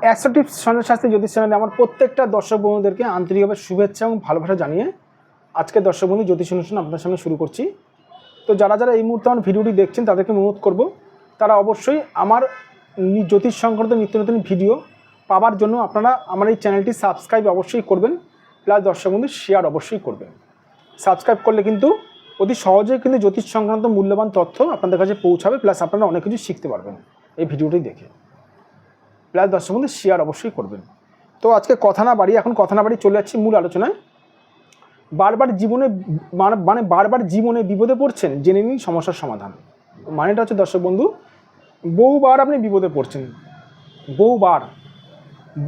Astro tips Sanjay Shastri জ্যোতিষ চ্যানেলে আমার প্রত্যেকটা দর্শক বন্ধুদেরকে আন্তরিকভাবে শুভেচ্ছা এবং ভালোবাসা জানিয়ে আজকে দর্শক বন্ধু জ্যোতিষ অনুষ্ঠান আপনাদের সামনে শুরু করছি। তো যারা যারা এই মুহূর্তে আমার ভিডিওটি দেখছেন তাদেরকে অনুরোধ করব, তারা অবশ্যই আমার জ্যোতিষ সংক্রান্ত নিত্য নতুন ভিডিও পাওয়ার জন্য আপনারা আমার এই চ্যানেলটি সাবস্ক্রাইব অবশ্যই করবেন, প্লাস দর্শক বন্ধু শেয়ার অবশ্যই করবেন। সাবস্ক্রাইব করলে কিন্তু অতি সহজেই কিন্তু জ্যোতিষ সংক্রান্ত মূল্যবান তথ্য আপনাদের কাছে পৌঁছাবে, প্লাস আপনারা অনেক কিছু শিখতে পারবেন এই ভিডিওটি দেখে। প্লাস দর্শক বন্ধু শেয়ার অবশ্যই করবেন। তো আজকে কথা না বাড়ি চলে যাচ্ছি মূল আলোচনায়। বারবার জীবনে বিপদে পড়ছেন, জেনে নিন সমস্যার সমাধান। মানেটা হচ্ছে দর্শক বন্ধু, বহুবার আপনি বিপদে পড়ছেন,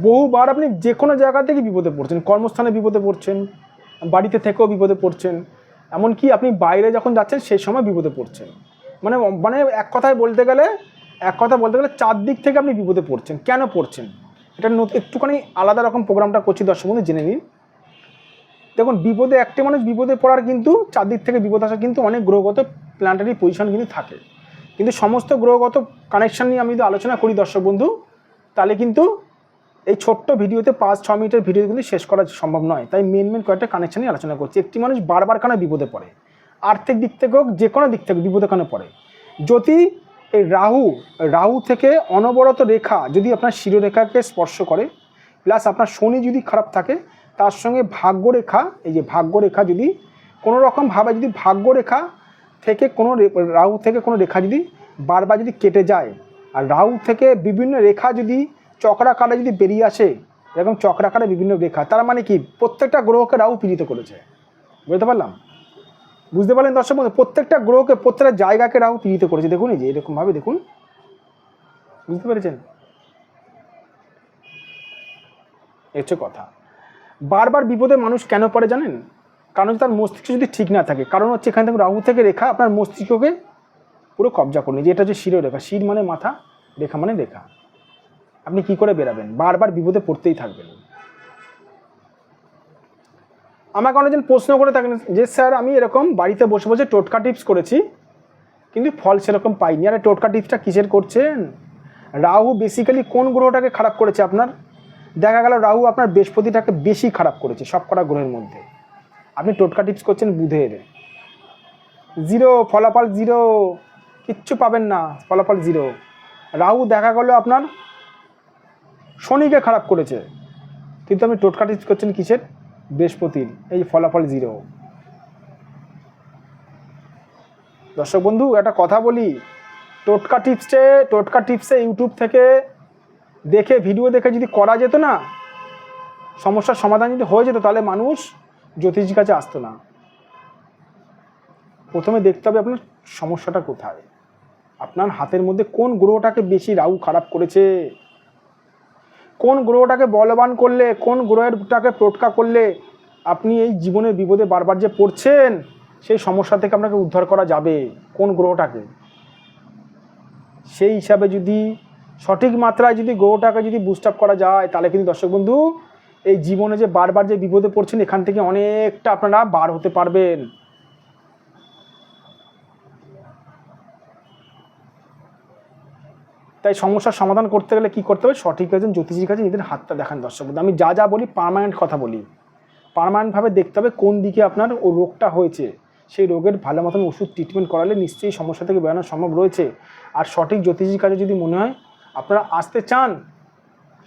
বহুবার আপনি যে কোনো জায়গা থেকে বিপদে পড়ছেন, কর্মস্থানে বিপদে পড়ছেন, বাড়িতে থেকেও বিপদে পড়ছেন, এমনকি আপনি বাইরে যখন যাচ্ছেন সেই সময় বিপদে পড়ছেন। মানে এক কথা বলতে গেলে চারদিক থেকে আপনি বিপদে পড়ছেন। কেন পড়ছেন এটা একটুখানি আলাদা রকম প্রোগ্রামটা করছি দর্শক বন্ধু, জেনে নিন। দেখুন, বিপদে একটি মানুষ বিপদে পড়ার কিন্তু চারদিক থেকে বিপদ আসা কিন্তু অনেক গ্রহগত প্ল্যানেটারি পজিশন কিন্তু থাকে, কিন্তু সমস্ত গ্রহগত কানেকশান নিয়ে আমি যদি আলোচনা করি দর্শক বন্ধু, তাহলে কিন্তু এই ছোট্ট ভিডিওতে 5-6 মিনিটের ভিডিও কিন্তু শেষ করা সম্ভব নয়। তাই মেন কয়েকটা কানেকশান নিয়ে আলোচনা করছি। একটি মানুষ বারবার কেন বিপদে পড়ে, আর্থিক দিক থেকে হোক, যে কোনো দিক থেকে বিপদে কেন পড়ে। যদি এই রাহু থেকে অনবরত রেখা যদি আপনার শিরোরেখাকে স্পর্শ করে, প্লাস আপনার শনি যদি খারাপ থাকে, তার সঙ্গে ভাগ্যরেখা, এই যে ভাগ্যরেখা যদি কোনো রকমভাবে যদি ভাগ্যরেখা থেকে রাহু থেকে কোনো রেখা যদি বারবার যদি কেটে যায়, আর রাহু থেকে বিভিন্ন রেখা যদি চক্রাকারে যদি বেরিয়ে আসে, এরকম চক্রাকারে বিভিন্ন রেখা, তার মানে কি প্রত্যেকটা গ্রহকে রাহু পীড়িত করেছে। বুঝতে পারলেন দর্শক বন্ধু? প্রত্যেকটা গ্রহকে, প্রত্যেকটা জায়গাকে রাহু পীড়িত করেছে। দেখুন এই যে এরকমভাবে দেখুন, বুঝতে পেরেছেন? হচ্ছে কথা। বারবার বিপদে মানুষ কেন পড়ে জানেন? কারণ তার মস্তিষ্ক যদি ঠিক না থাকে। কারণ হচ্ছে এখান থেকে রাহু থেকে রেখা আপনার মস্তিষ্ককে পুরো কবজা করে নিয়েছে। এটা হচ্ছে শিরোরেখা। শির মানে মাথা, রেখা মানে রেখা। আপনি কি করে বেরাবেন? বারবার বিপদে পড়তেই থাকবেন। আমাকে অনেকজন প্রশ্ন করে থাকেন যে স্যার আমি এরকম বাড়িতে বসে বসে টোটকা টিপস করেছি, কিন্তু ফল সেরকম পাইনি। আর টোটকা টিপসটা কিসের করছেন? রাহু বেসিক্যালি কোন গ্রহটাকে খারাপ করেছে আপনার? দেখা গেল রাহু আপনার বৃহস্পতিটাকে বেশি খারাপ করেছে সব কটা গ্রহের মধ্যে। আপনি টোটকা টিপস করছেন বুধের, জিরো ফলাফল, জিরো, কিচ্ছু পাবেন না, ফলাফল জিরো। রাহু দেখা গেল আপনার শনিকে খারাপ করেছে, কিন্তু আপনি টোটকা টিপস করছেন কিসের? বৃহস্পতির, এই ফলাফল জিরো। দর্শক বন্ধু একটা কথা বলি, টোটকা টিপসে ইউটিউব থেকে দেখে, ভিডিও দেখে যদি করা যেত না, সমস্যার সমাধান যদি হয়ে যেত, তাহলে মানুষ জ্যোতিষীর কাছে আসতো না। প্রথমে দেখতে হবে আপনার সমস্যাটা কোথায়, আপনার হাতের মধ্যে কোন গ্রহটাকে বেশি রাহু খারাপ করেছে, কোন গ্রহটাকে বলবান করলে, কোন গ্রহটাকে টোটকা করলে আপনি এই জীবনের বিপদে বারবার যে পড়ছেন, সেই সমস্যা থেকে আপনাকে উদ্ধার করা যাবে। কোন গ্রহটাকে, সেই হিসাবে যদি সঠিক মাত্রায় যদি গ্রহটাকে যদি বুস্ট আপ করা যায়, তাহলে কিন্তু দর্শক বন্ধু এই জীবনে যে বারবার যে বিপদে পড়ছেন, এখান থেকে অনেকটা আপনারা বার হতে পারবেন। তাই সমস্যার সমাধান করতে গেলে কী করতে হবে? সঠিক একজন জ্যোতিষীর কাছে নিজেদের হাতটা দেখান দর্শক বন্ধু। আমি যা বলি পার্মানেন্ট কথা বলি, পার্মানেন্টভাবে দেখতে হবে কোন দিকে আপনার ও রোগটা হয়েছে। সেই রোগের ভালো মতন ওষুধ ট্রিটমেন্ট করালে নিশ্চয়ই সমস্যা থেকে বেরোনো সম্ভব রয়েছে। আর সঠিক জ্যোতিষীর কাছে যদি মনে হয় আপনারা আসতে চান,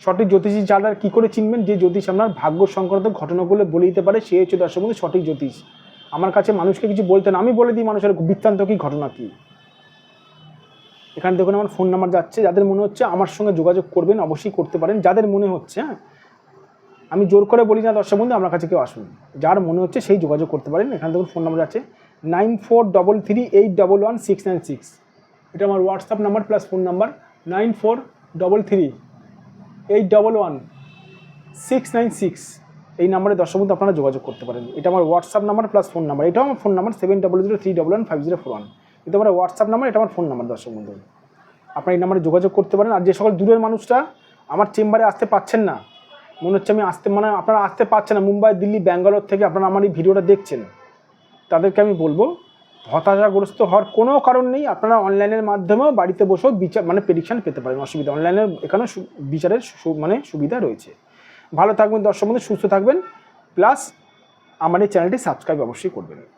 সঠিক জ্যোতিষী যারা কী করে চিনবেন? যে জ্যোতিষ আপনার ভাগ্য সংক্রান্ত ঘটনাগুলো বলে দিতে পারে, সে হচ্ছে দর্শক বন্ধু সঠিক জ্যোতিষ। আমার কাছে মানুষকে কিছু বলতে না, আমি বলে দিই মানুষের বৃত্তান্ত কী, ঘটনা কী। এখানে দেখুন আমার ফোন নাম্বার যাচ্ছে, যাদের মনে হচ্ছে আমার সঙ্গে যোগাযোগ করবেন অবশ্যই করতে পারেন, যাদের মনে হচ্ছে। হ্যাঁ, আমি জোর করে বলি না দর্শক বন্ধু আমার কাছে কেউ আসুন, যার মনে হচ্ছে সেই যোগাযোগ করতে পারেন। এখানে দেখুন ফোন নাম্বার যাচ্ছে 9433811696। এটা আমার WhatsApp number plus phone number 9433811696। এই নাম্বারে দর্শক বন্ধু আপনারা যোগাযোগ করতে পারেন। এটা আমার WhatsApp number plus phone number. এটাও আমার ফোন নাম্বার 7003115041। এটা আমার হোয়াটসঅ্যাপ নাম্বার, এটা আমার ফোন নাম্বার দর্শক বন্ধু। আপনারা এই নাম্বারে যোগাযোগ করতে পারেন। আর যে সকল দূরের মানুষরা আমার চেম্বারে আসতে পারছেন না, মনে হচ্ছে আপনারা আসতে পারছেন না, মুম্বাই, দিল্লি, ব্যাঙ্গালোর থেকে আপনারা আমার এই ভিডিওটা দেখছেন, তাদেরকে আমি বলবো হতাশাগ্রস্ত হওয়ার কোনো কারণ নেই। আপনারা অনলাইনের মাধ্যমেও বাড়িতে বসেও বিচার মানে প্রেডিকশান পেতে পারেন, অসুবিধা। অনলাইনের এখানে বিচারের মানে সুবিধা রয়েছে। ভালো থাকবেন দর্শক বন্ধু, সুস্থ থাকবেন, প্লাস আমার এই চ্যানেলটি সাবস্ক্রাইব অবশ্যই করবেন।